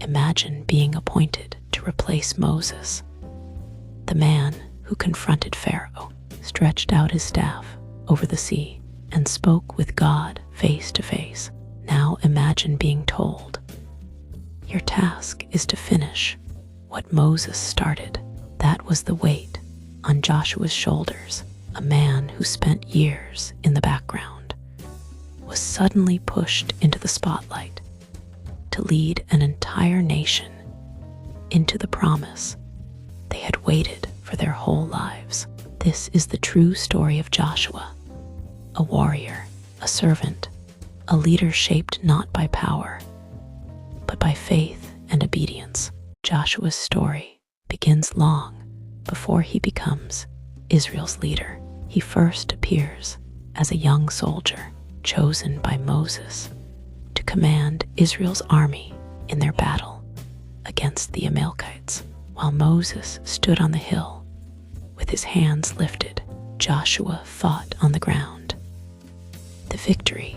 Imagine being appointed to replace Moses, the man who confronted Pharaoh, stretched out his staff over the sea, and spoke with God face to face. Now imagine being told, your task is to finish what Moses started. That was the weight on Joshua's shoulders. A man who spent years in the background was suddenly pushed into the spotlight to lead an entire nation into the promise they had waited for their whole lives. This is the true story of Joshua, a warrior, a servant, a leader shaped not by power, but by faith and obedience. Joshua's story begins long before he becomes Israel's leader. He first appears as a young soldier chosen by Moses to command Israel's army in their battle against the Amalekites. While Moses stood on the hill with his hands lifted, Joshua fought on the ground. The victory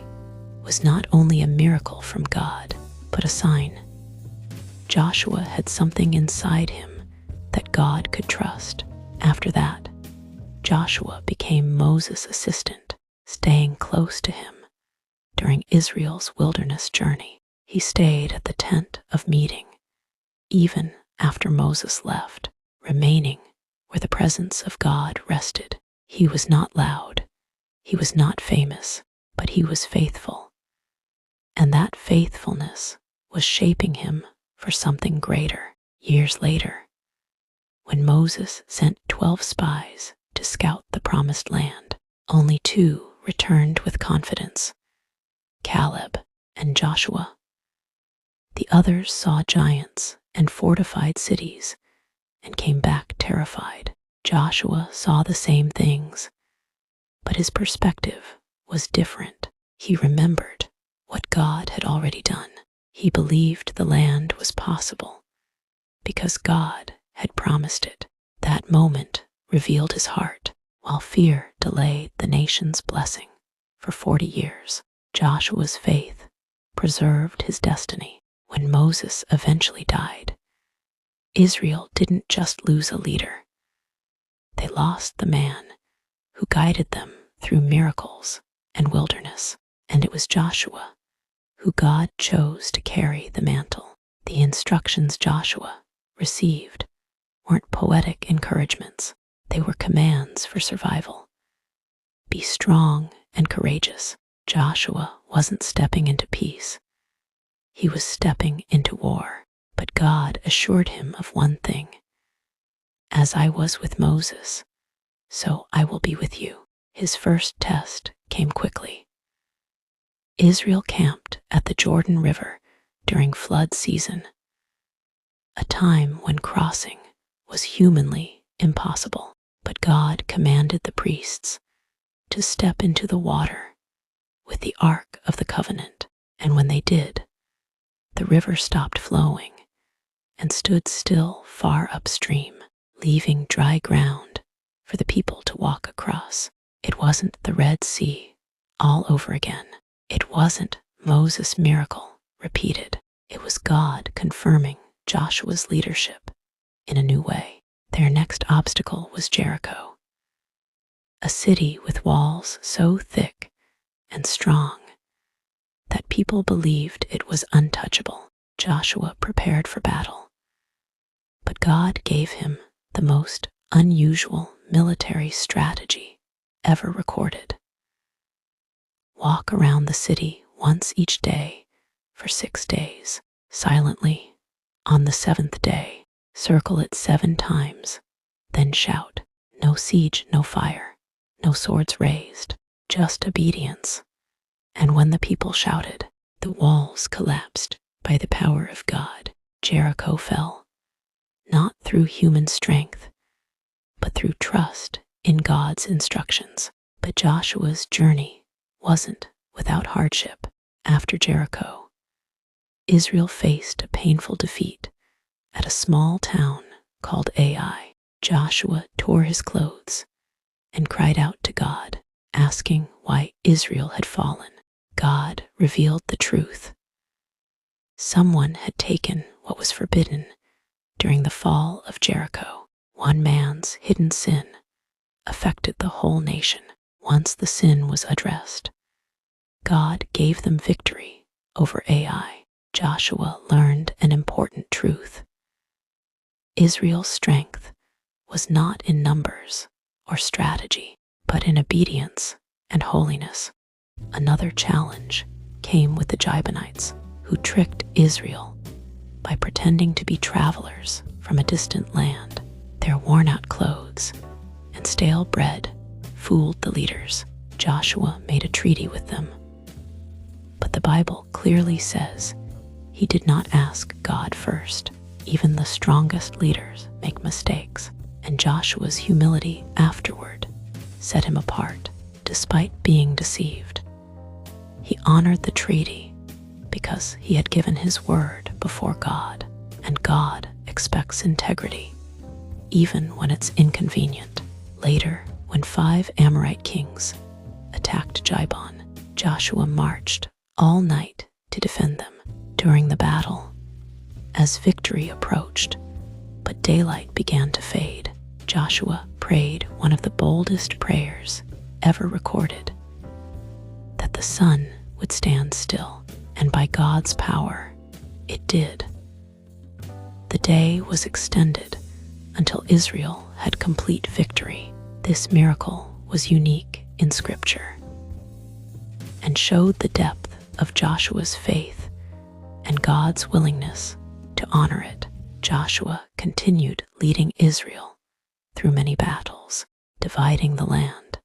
was not only a miracle from God, but a sign. Joshua had something inside him that God could trust. After that, Joshua became Moses' assistant, staying close to him during Israel's wilderness journey. He stayed at the tent of meeting, even after Moses left, remaining where the presence of God rested. He was not loud, he was not famous, but he was faithful. And that faithfulness was shaping him for something greater. Years later, when Moses sent 12 spies to scout the promised land, only 2 returned with confidence, Caleb and Joshua. The others saw giants and fortified cities and came back terrified. Joshua saw the same things, but his perspective was different. He remembered what God had already done. He believed the land was possible because God had promised it. That moment revealed his heart, while fear delayed the nation's blessing. For 40 years, Joshua's faith preserved his destiny. When Moses eventually died, Israel didn't just lose a leader. They lost the man who guided them through miracles and wilderness. And it was Joshua who God chose to carry the mantle. The instructions Joshua received weren't poetic encouragements. They were commands for survival. Be strong and courageous. Joshua wasn't stepping into peace. He was stepping into war. But God assured him of one thing. As I was with Moses, so I will be with you. His first test came quickly. Israel camped at the Jordan River during flood season, a time when crossing was humanly impossible. But God commanded the priests to step into the water with the Ark of the Covenant, and when they did, the river stopped flowing and stood still far upstream, leaving dry ground for the people to walk across. It wasn't the Red Sea all over again. It wasn't Moses' miracle repeated. It was God confirming Joshua's leadership in a new way. Their next obstacle was Jericho, a city with walls so thick and strong that people believed it was untouchable. Joshua prepared for battle, but God gave him the most unusual military strategy ever recorded. Walk around the city once each day for 6 days, silently. On the 7th day, circle it 7 times, then shout, no siege, no fire, no swords raised, just obedience. And when the people shouted, the walls collapsed by the power of God. Jericho fell, not through human strength, but through trust in God's instructions. But Joshua's journey wasn't without hardship. After Jericho, Israel faced a painful defeat at a small town called Ai. Joshua tore his clothes and cried out to God, asking why Israel had fallen. God revealed the truth. Someone had taken what was was forbidden during the fall of Jericho. One man's hidden sin affected the whole nation. Once the sin was addressed, God gave them victory over Ai. Joshua learned an important truth. Israel's strength was not in numbers or strategy, but in obedience and holiness. Another challenge came with the Gibeonites, who tricked Israel by pretending to be travelers from a distant land. Their worn-out clothes and stale bread fooled the leaders. Joshua made a treaty with them, but the Bible clearly says he did not ask God first. Even the strongest leaders make mistakes, and Joshua's humility afterward set him apart despite being deceived. He honored the treaty because he had given his word before God, and God expects integrity, even when it's inconvenient. Later, when 5 Amorite kings attacked Gibeon, Joshua marched all night to defend them. During the battle, as victory approached, but daylight began to fade, Joshua prayed one of the boldest prayers ever recorded, that the sun would stand still, and by God's power, it did. The day was extended until Israel had complete victory. This miracle was unique in Scripture and showed the depth of Joshua's faith and God's willingness to honor it. Joshua continued leading Israel through many battles, dividing the land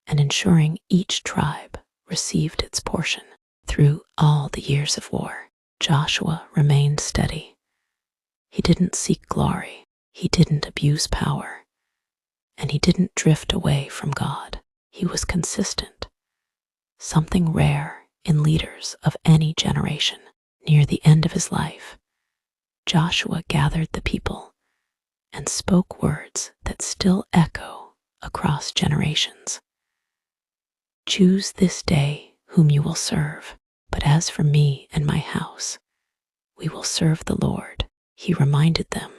and ensuring each tribe received its portion. Through all the years of war, Joshua remained steady. He didn't seek glory, he didn't abuse power, and he didn't drift away from God. He was consistent, something rare in leaders of any generation. Near the end of his life, Joshua gathered the people and spoke words that still echo across generations. Choose this day whom you will serve, but as for me and my house, we will serve the Lord. He reminded them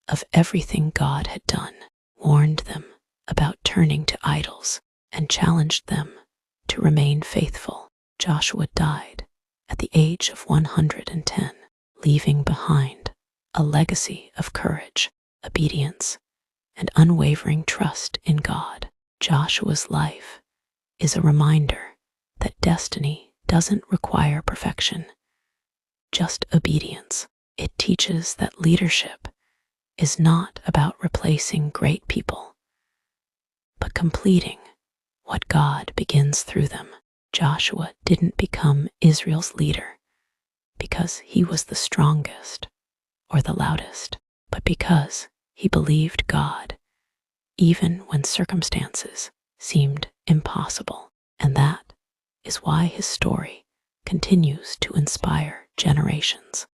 of everything God had done, warned them about turning to idols, and challenged them to remain faithful. Joshua died at the age of 110, leaving behind a legacy of courage, obedience, and unwavering trust in God. Joshua's life is a reminder that destiny doesn't require perfection, just obedience. It teaches that leadership is not about replacing great people, but completing what God begins through them. Joshua didn't become Israel's leader because he was the strongest or the loudest, but because he believed God, even when circumstances seemed impossible. And that is why his story continues to inspire generations.